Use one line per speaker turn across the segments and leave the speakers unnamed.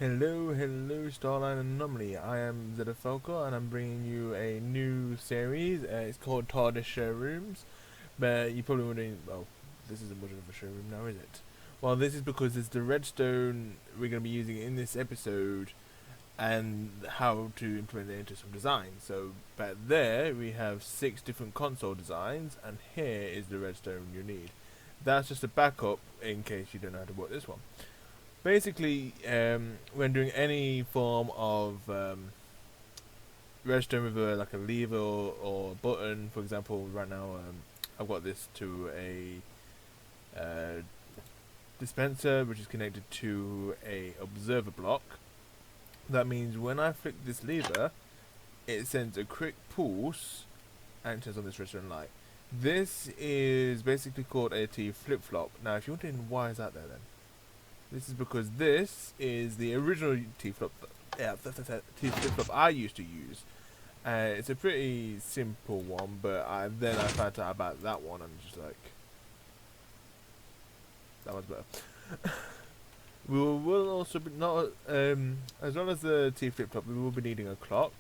Hello, StarlineAnomaly. I am Zeda and I'm bringing you a new series. It's called Tardis Showrooms. But you probably wondering, well, this isn't much of a showroom now, is it? Well, this is because it's the redstone we're going to be using in this episode and how to implement it into some design. So back there we have 6 different console designs, and here is the redstone you need. That's just a backup in case you don't know how to work this one. Basically, when doing any form of redstone with like a lever or button, for example, right now I've got this to a dispenser which is connected to a observer block. That means when I flick this lever, it sends a quick pulse and turns on this redstone light. This is basically called a T flip-flop. Now, if you're wondering why is that there then? This is because this is the original T flip-flop I used to use. It's a pretty simple one, but then I found out about that one and just like, that one's better. We will also be not as well as the T flip-flop. We will be needing a clock.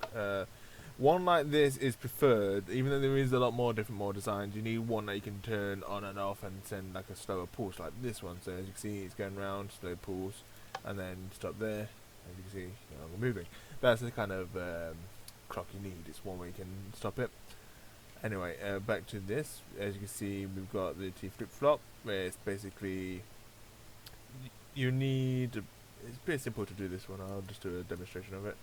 One like this is preferred, even though there is a lot more different designs. You need one that you can turn on and off and send like a slower pulse, like this one. So as you can see, it's going round, slow pulse, and then stop there. As you can see, we're moving. That's the kind of clock you need. It's one way you can stop it. Anyway, back to this. As you can see, we've got the T flip-flop, where it's basically you need. It's pretty simple to do this one. I'll just do a demonstration of it.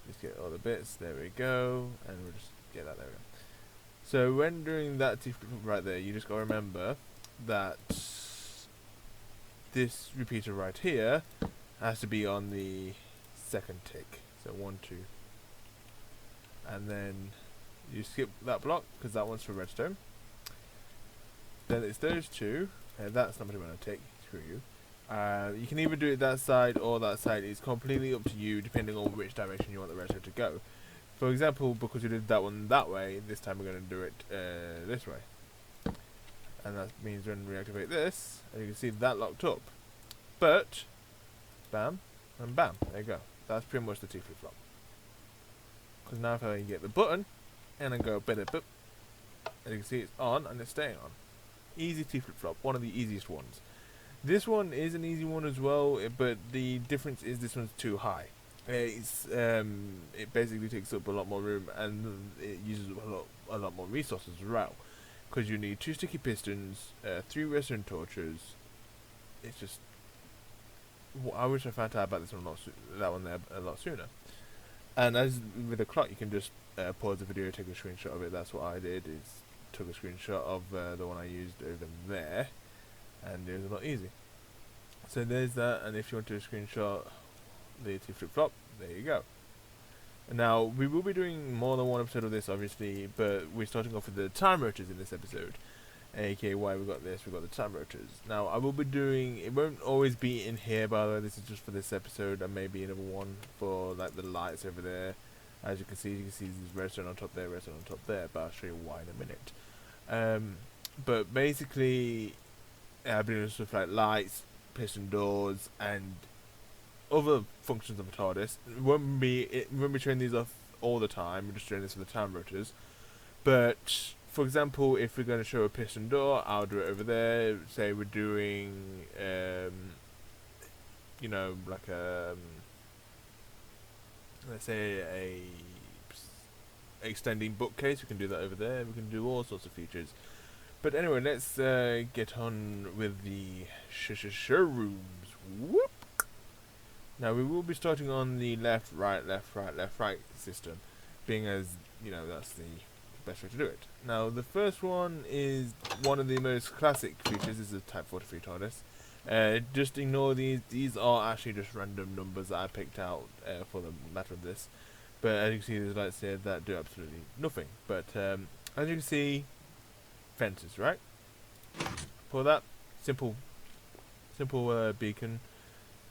Just get all the bits, there we go, and we'll just get that, there we go. So when doing that right there, you just got to remember that this repeater right here has to be on the second tick. So 1, 2, and then you skip that block because that one's for redstone. Then it's those two, and that's not going to tick. Screw you. You can either do it that side or that side. It's completely up to you, depending on which direction you want the redstone to go. For example, because we did that one that way, this time we're going to do it this way. And that means when we activate this, you can see that locked up. But, bam, and bam, there you go. That's pretty much the T flip-flop. Because now if I get the button, and then go boop, and you can see it's on, and it's staying on. Easy T flip-flop, one of the easiest ones. This one is an easy one as well, but the difference is this one's too high. It basically takes up a lot more room, and it uses a lot more resources as well. Because you need 2 sticky pistons, 3 redstone torches. It's just, I wish I found out about this one that one there a lot sooner. And as with the clock, you can just pause the video, take a screenshot of it. That's what I did. Is took a screenshot of the one I used over there. And it was a lot easy. So there's that, and if you want to screenshot the T flip-flop, there you go. Now, we will be doing more than one episode of this, obviously, but we're starting off with the time rotors in this episode. aka why we got this, we got the time rotors. Now, I will be doing, it won't always be in here, by the way, this is just for this episode, and maybe another one for like the lights over there. As you can see there's redstone on top there, redstone on top there, but I'll show you why in a minute. But basically, I've been doing stuff like lights, piston doors, and other functions of a TARDIS. It won't be turning these off all the time. We're just doing this for the time rotors. But for example, if we're going to show a piston door, I'll do it over there. Say we're doing, like let's say a extending bookcase. We can do that over there. We can do all sorts of features. But anyway, let's get on with the showrooms. Whoop! Now we will be starting on the left, right system, being as, that's the best way to do it. Now the first one is one of the most classic features. This is a Type 43 TARDIS. Just ignore these. These are actually just random numbers that I picked out for the matter of this. But as you can see, there's lights here that do absolutely nothing. But as you can see, fences, right? For that simple beacon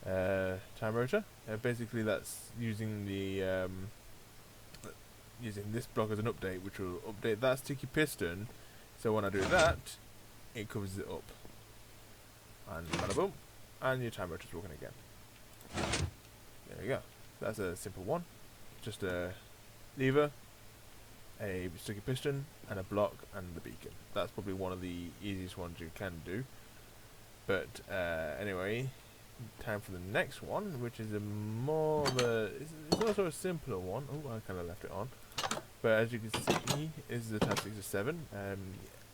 time rotor. Basically, that's using the using this block as an update, which will update that sticky piston. So when I do that, it covers it up, and bada boom, and your time rotor's working again. There That's a simple one. Just a lever, a sticky piston, and a block, and the beacon. That's probably one of the easiest ones you can do. But anyway, time for the next one, which is a more of a... It's also a simpler one. Oh, I kind of left it on. But as you can see, this is the Type 6 or 7.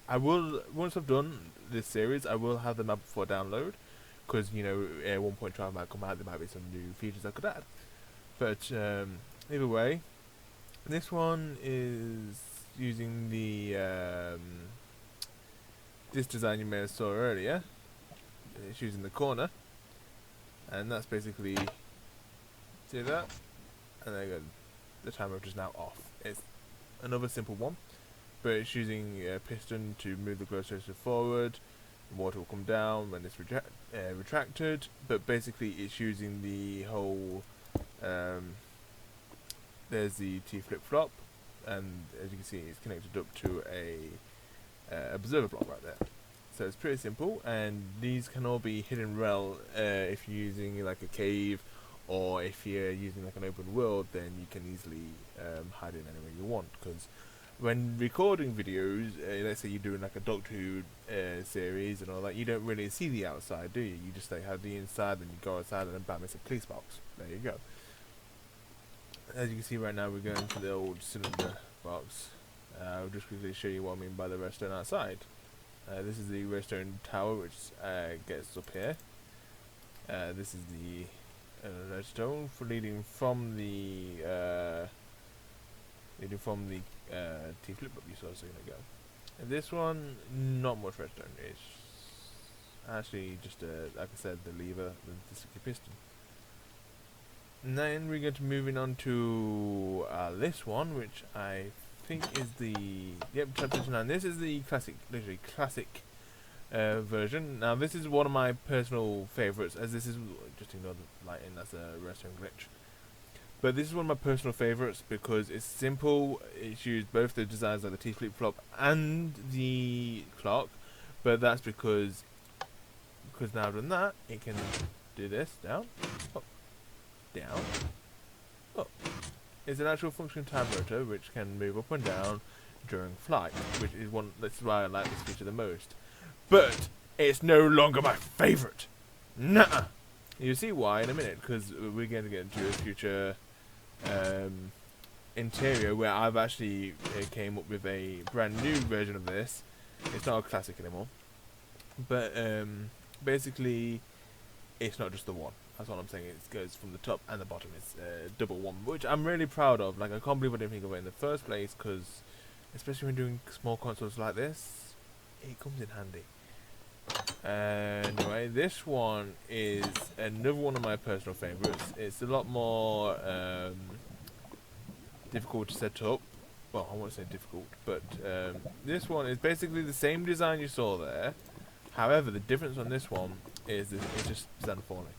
I will, once I've done this series, I will have them up for download. Because, you know, 1.12 might come out, there might be some new features I could add. But either way, this one is using the this design you may have saw earlier. It's using the corner, and that's basically, see that, and there you go. The time motor is now off. It's another simple one, but it's using a piston to move the glow sensor forward. The water will come down when it's retracted, but basically it's using the whole. There's the T flip-flop, and as you can see, it's connected up to a observer block right there. So it's pretty simple, and these can all be hidden well if you're using like a cave, or if you're using like an open world, then you can easily hide it anywhere you want. Because when recording videos, let's say you're doing like a Doctor Who series and all that, you don't really see the outside, do you? You just like have the inside, then you go outside, and then bam, it's a police box. There you go. As you can see right now, we're going to the old cylinder box. I'll just quickly show you what I mean by the redstone outside. This is the redstone tower, which gets up here. This is the redstone for leading from the T flip up you saw a second ago. And this one, not much redstone. It's actually just like I said, the lever, the sticky piston. And then we're going to moving on to this one, which I think is the Type 29. This is the classic, literally classic version. Now this is one of my personal favourites, as this is just ignore the lighting. That's a redstone glitch. But this is one of my personal favourites because it's simple. It's used both the designs of the T flip flop and the clock, but that's because now I've done that, it can do this down, up, down, up. It's an actual function time rotor which can move up and down during flight, which is one. That's why I like this feature the most. But it's no longer my favourite. Nuh-uh. You'll see why in a minute, because we're going to get into a future interior where I've actually came up with a brand new version of this. It's not a classic anymore, but basically it's not just the one. That's what I'm saying. It goes from the top and the bottom. It's double one, which I'm really proud of. Like, I can't believe I didn't think of it in the first place, because especially when doing small consoles like this, it comes in handy. Anyway, this one is another one of my personal favourites. It's a lot more difficult to set up. Well, I won't say difficult, but this one is basically the same design you saw there. However, the difference on this one is that it's just sand falling.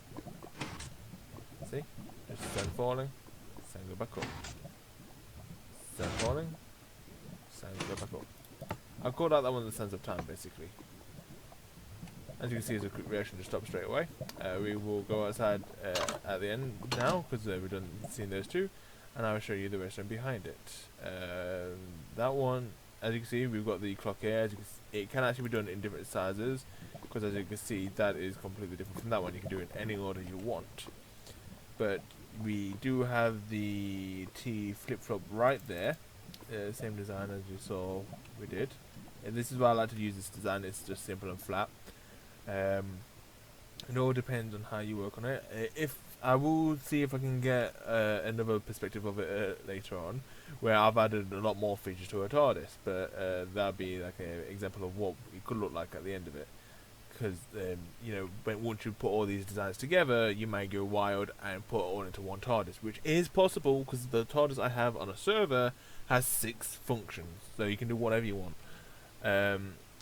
See? Just sand falling, sand go back up. Sand falling, sand go back up. I called out that one the sands of time, basically. As you can see, as a quick reaction, just stop straight away. We will go outside at the end now, because we're done seeing those two, and I will show you the restaurant behind it. That one, as you can see, we've got the clock here. As you can see, it can actually be done in different sizes, because as you can see, that is completely different from that one. You can do it in any order you want. But we do have the T flip-flop right there. Same design as you saw we did. And this is why I like to use this design. It's just simple and flat. It all depends on how you work on it. If I will see if I can get another perspective of it later on, where I've added a lot more features to a TARDIS, but that'll be like an example of what it could look like at the end of it. Because you know, once you put all these designs together, you may go wild and put it all into one TARDIS, which is possible because the TARDIS I have on a server has 6 functions, so you can do whatever you want.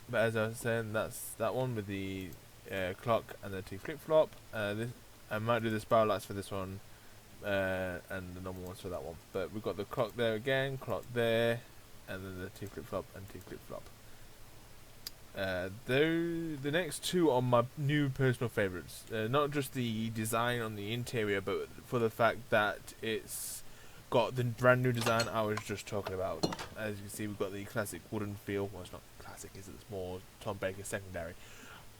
But as I was saying, that's that one with the clock and the T flip-flop. I might do the spiral lights for this one, and the normal ones for that one. But we've got the clock there again, clock there, and then the T flip-flop and T flip-flop. Though the next two are my new personal favourites. Not just the design on the interior, but for the fact that it's got the brand new design I was just talking about. As you can see, we've got the classic wooden feel. Well, it's not classic, is it? It's more Tom Baker secondary.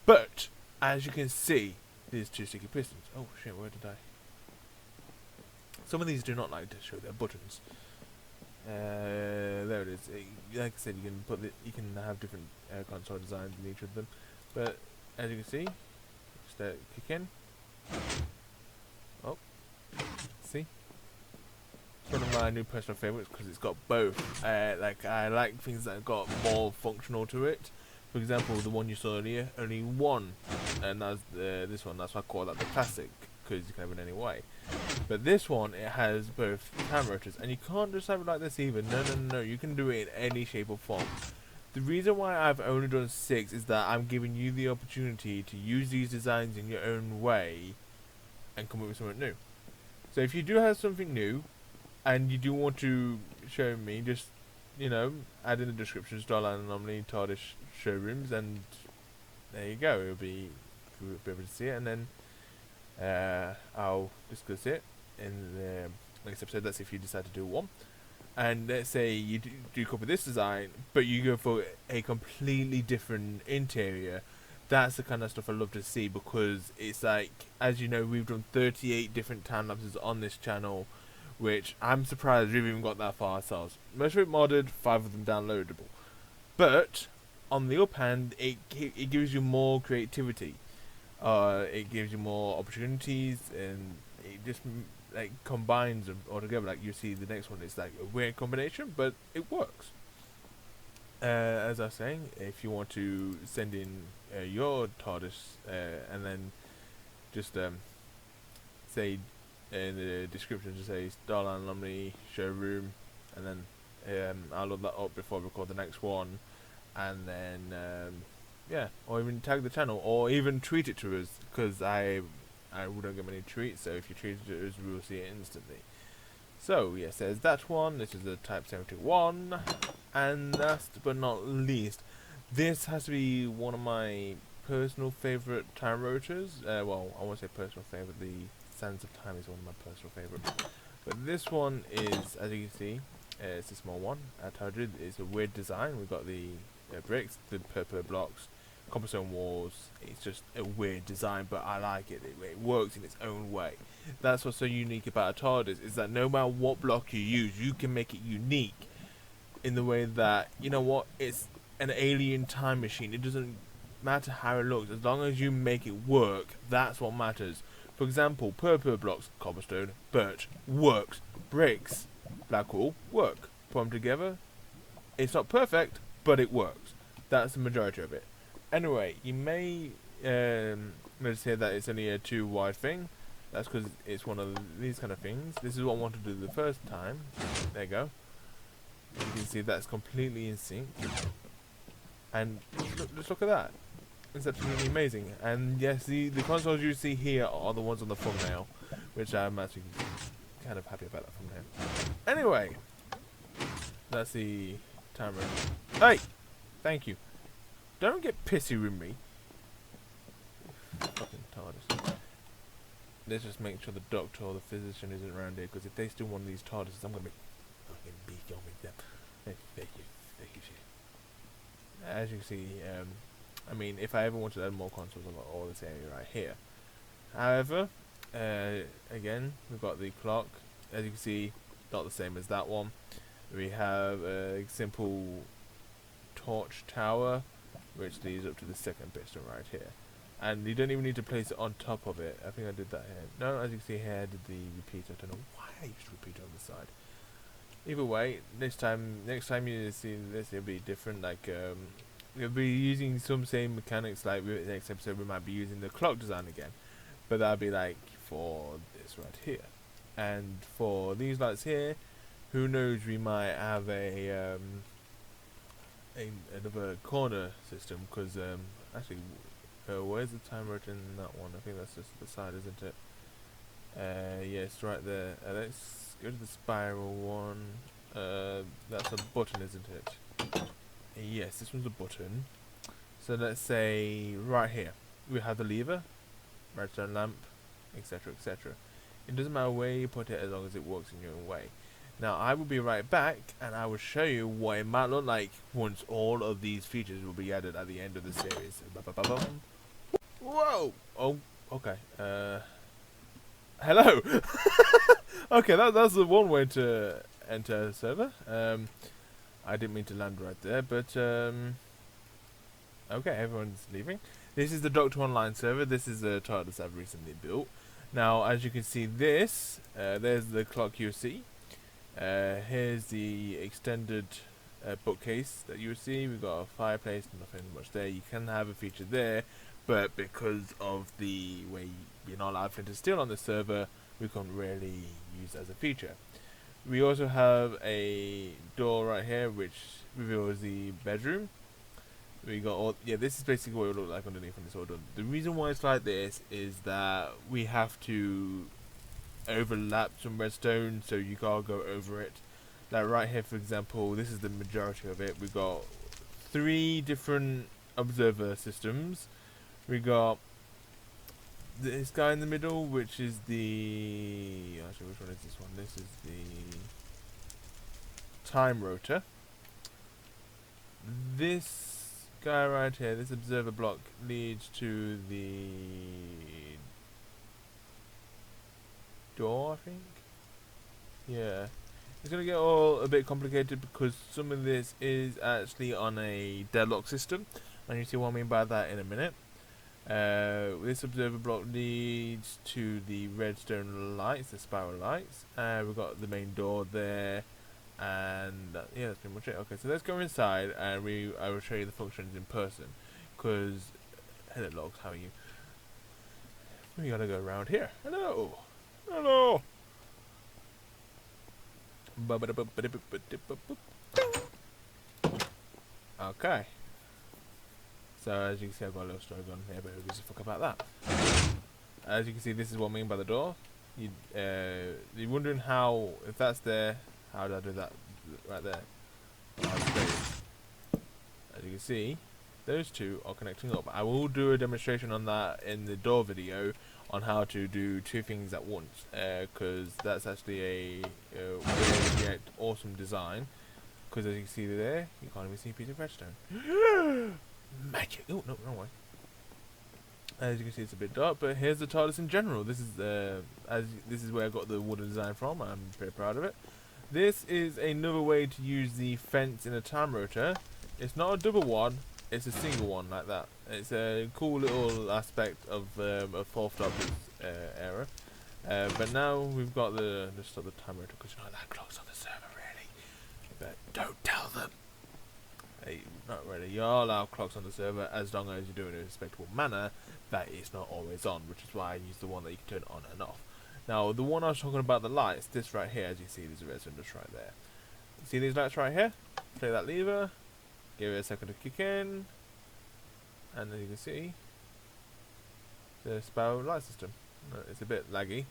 But as you can see, these two sticky pistons. Oh shit! Where did I? Some of these do not like to show their buttons. There it is. Like I said, you can have different console designs in each of them. But as you can see, just kick in. Oh, see. It's one of my new personal favorites because it's got both. Like I like things that have got more functional to it. For example, the one you saw earlier, only one, and that's this one. That's why I call that the classic, because you can have it any way. But this one, it has both time rotors, and you can't just have it like this either. No. You can do it in any shape or form. The reason why I've only done 6 is that I'm giving you the opportunity to use these designs in your own way and come up with something new. So if you do have something new, and you do want to show me, just, you know, add in the description StarlineAnomaly Tardis Showrooms, and there you go. You'll be able to see it, and then I'll discuss it in the next episode. That's if you decide to do one. And let's say you do copy this design, but you go for a completely different interior. That's the kind of stuff I love to see, because it's like, as you know, we've done 38 different time lapses on this channel, which I'm surprised we've even got that far ourselves. Most of it modded, 5 of them downloadable. But on the up hand, it gives you more creativity. It gives you more opportunities, and it just like combines them all together. Like you see, the next one is like a weird combination, but it works. As I was saying, if you want to send in your TARDIS, and then just say in the description, just say StarlineAnomaly Showroom, and then I'll load that up before I record the next one, and then yeah, or even tag the channel, or even tweet it to us, because I wouldn't get many tweets, so if you tweet it to us, we will see it instantly. So yes, there's that one. This is the Type 71, and last but not least, this has to be one of my personal favourite time rotors. Well, I won't say personal favourite. The Sands of Time is one of my personal favourites. But this one is, as you can see, it's a small one. I told you it's a weird design. We've got the bricks, the purple blocks, cobblestone walls. It's just a weird design, but I like it. It works in its own way. That's what's so unique about a TARDIS, is that no matter what block you use, you can make it unique in the way that, you know what, it's an alien time machine. It doesn't matter how it looks, as long as you make it work. That's what matters. For example, purple blocks, cobblestone, birch, works. Bricks, black wool, work. Put them together. It's not perfect, but it works. That's the majority of it. Anyway, you may notice here that it's only a 2 wide thing. That's because it's one of these kind of things. This is what I wanted to do the first time. There you go. You can see that's completely in sync. And just look at that. It's absolutely amazing. And yes, the consoles you see here are the ones on the thumbnail, which I'm actually kind of happy about that thumbnail. Anyway, that's the timer. Hey! Thank you. Don't get pissy with me. Fucking TARDIS. Let's just make sure the doctor or the physician isn't around here, because if they steal one of these TARDISes, I'm gonna be fucking beat on with them. Thank you, As you can see, I mean, if I ever wanted to add more consoles, I've got all this area right here. However, again, we've got the clock. As you can see, not the same as that one. We have a simple torch tower, which leads up to the second piston right here. And you don't even need to place it on top of it. I think I did that here. No, as you can see here, I did the repeater. I don't know why I used to repeat on the side. Either way, next time you see this, it'll be different. Like, we'll be using some same mechanics. Like, next episode, we might be using the clock design again. But that'll be like for this right here. And for these lights here, who knows, we might have another corner system, because actually, where's the time rotor in that one? I think that's just the side, isn't it? Yes, right there. Let's go to the spiral one. That's a button, isn't it? Yes, this one's a button. So let's say right here we have the lever, redstone lamp, etc, etc. It doesn't matter where you put it as long as it works in your own way. Now I will be right back and I will show you what it might look like once all of these features will be added at the end of the series. Ba-ba-ba-bum. Whoa! Oh, okay. Hello! Okay, that's the one way to enter a server. I didn't mean to land right there, but okay, everyone's leaving. This is the Doctor Online server. This is the Tardis I've recently built. Now, as you can see, there's the clock you see. Here's the extended bookcase that you see. We've got a fireplace, nothing much there. You can have a feature there, but because of the way you're not allowed to steal on the server, we can't really use it as a feature. We also have a door right here which reveals the bedroom. We got all, yeah, this is basically what it looks like underneath when it's all done. The reason why it's like this is that we have to overlap some redstone, so you can't go over it. Like right here, for example, this is the majority of it. We got 3 different observer systems. We got this guy in the middle, which is the, actually, which one is this one? This is the time rotor. This guy right here, this observer block, leads to the door, I think. Yeah, it's gonna get all a bit complicated because some of this is actually on a deadlock system, and you see what I mean by that in a minute. This observer block leads to the redstone lights, the spiral lights. We've got the main door there, and yeah, that's pretty much it. Okay, so let's go inside, and I will show you the functions in person. Cause hello logs, how are you? We gotta go around here. Hello, hello. Okay. So as you can see, I've got a little story on here, but who gives a fuck about that? As you can see, this is what I mean by the door. You're wondering how, if that's there, how did I do that right there? As you can see, those two are connecting up. I will do a demonstration on that in the door video on how to do 2 things at once, because that's actually a weird yet awesome design. Because as you can see there, you can't even see a piece of redstone. Magic! Oh no, wrong way. As you can see, it's a bit dark, but here's the TARDIS in general. This is this is where I got the wooden design from. I'm very proud of it. This is another way to use the fence in a time rotor. It's not a double one; it's a single one like that. It's a cool little aspect of a fourth Doctor's era. But now we've got the stop the time rotor because you know that clock's on the server really. But don't tell them. Hey, not really. You're allowed clocks on the server as long as you do it in a respectable manner. That it's not always on, which is why I use the one that you can turn on and off. Now, the one I was talking about, the lights, this right here, as you see, there's a redstone just right there. See these lights right here? Play that lever, give it a second to kick in, and as you can see, the spiral light system. It's a bit laggy,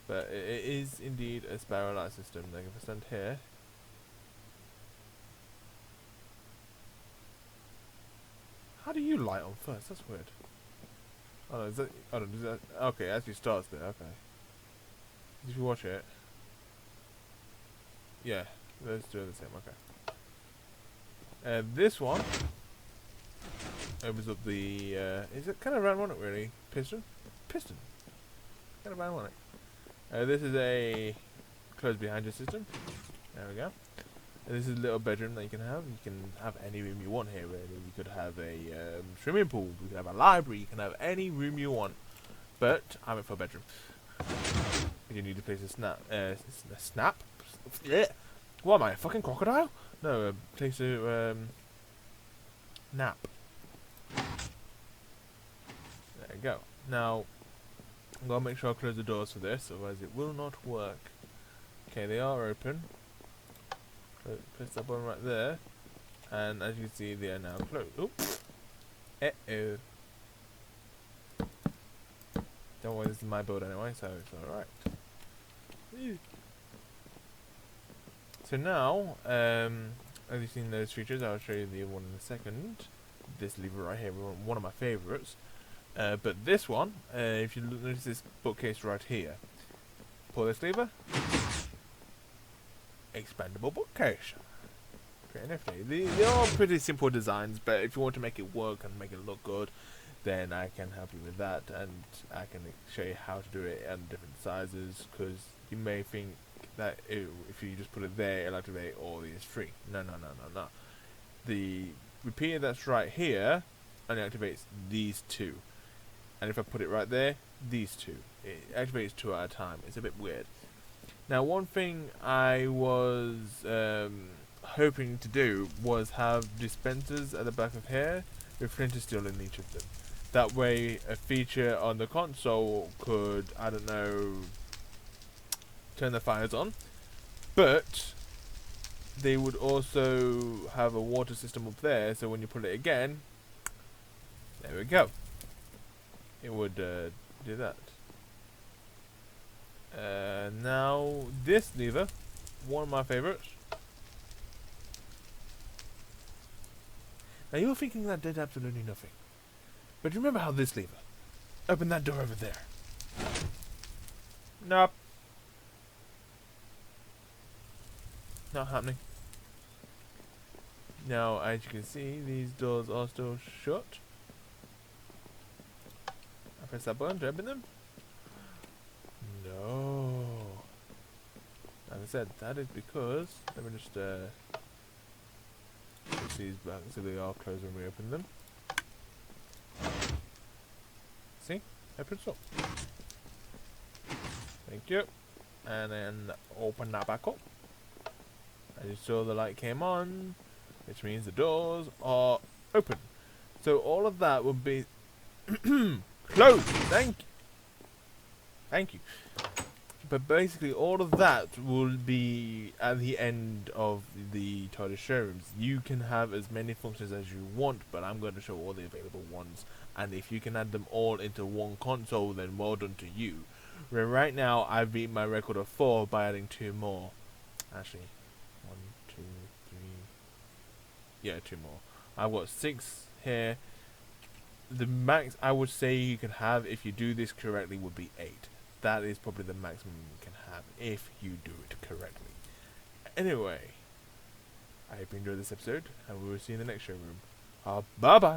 but it is indeed a spiral light system. Like if I stand here, how do you light on first? That's weird. Oh, is that? Oh, does that? Okay, it actually starts there. Okay. If you watch it, yeah, let's do the same. Okay. This one opens up the. Is it kind of round one? It really piston. Kind of round one. This is a close behind your system. There we go. This is a little bedroom that you can have. You can have any room you want here, really. You could have a swimming pool. You could have a library. You can have any room you want. But I went for a bedroom. You need to place a snap. Snap? Yeah. What am I, a fucking crocodile? No, a place to nap. There you go. Now, I'm going to make sure I close the doors for this, otherwise it will not work. Okay, they are open. Press that button right there, and as you can see, they are now closed. Oops. Uh-oh. Don't worry, this is my build anyway, so it's alright. So now, as you've seen those features, I'll show you the other one in a second. this lever right here, one of my favourites. But this one, if you notice this bookcase right here, pull this lever, expandable bookcase. Pretty nifty. They're all pretty simple designs, but if you want to make it work and make it look good, then I can help you with that, and I can show you how to do it in different sizes, because you may think that if you just put it there, it'll activate all these three. No. The repeater that's right here only activates these two. And if I put it right there, these two. It activates two at a time. It's a bit weird. Now, one thing I was hoping to do was have dispensers at the back of here with flint steel in each of them. That way, a feature on the console could, I don't know, turn the fires on. But they would also have a water system up there, so when you put it again, there we go. It would do that. Now this lever, one of my favorites. Now you're thinking that did absolutely nothing, but you remember how this lever opened that door over there? Nope. Not happening. Now, as you can see, these doors are still shut. I press that button to open them. No. As I said, that is because, let me just push these back so they are closed when we open them. See? Opens up. Thank you. And then open that back up. As you saw, the light came on, which means the doors are open. So all of that will be closed. Thank you. But basically, all of that will be at the end of the Tardis Showrooms. You can have as many functions as you want, but I'm going to show all the available ones. And if you can add them all into one console, then well done to you. Where right now, I've beat my record of 4 by adding 2 more. Actually, 1, 2, 3. Yeah, 2 more. I've got 6 here. The max I would say you can have if you do this correctly would be 8. That is probably the maximum you can have if you do it correctly. Anyway, I hope you enjoyed this episode, and we will see you in the next showroom. Bye bye.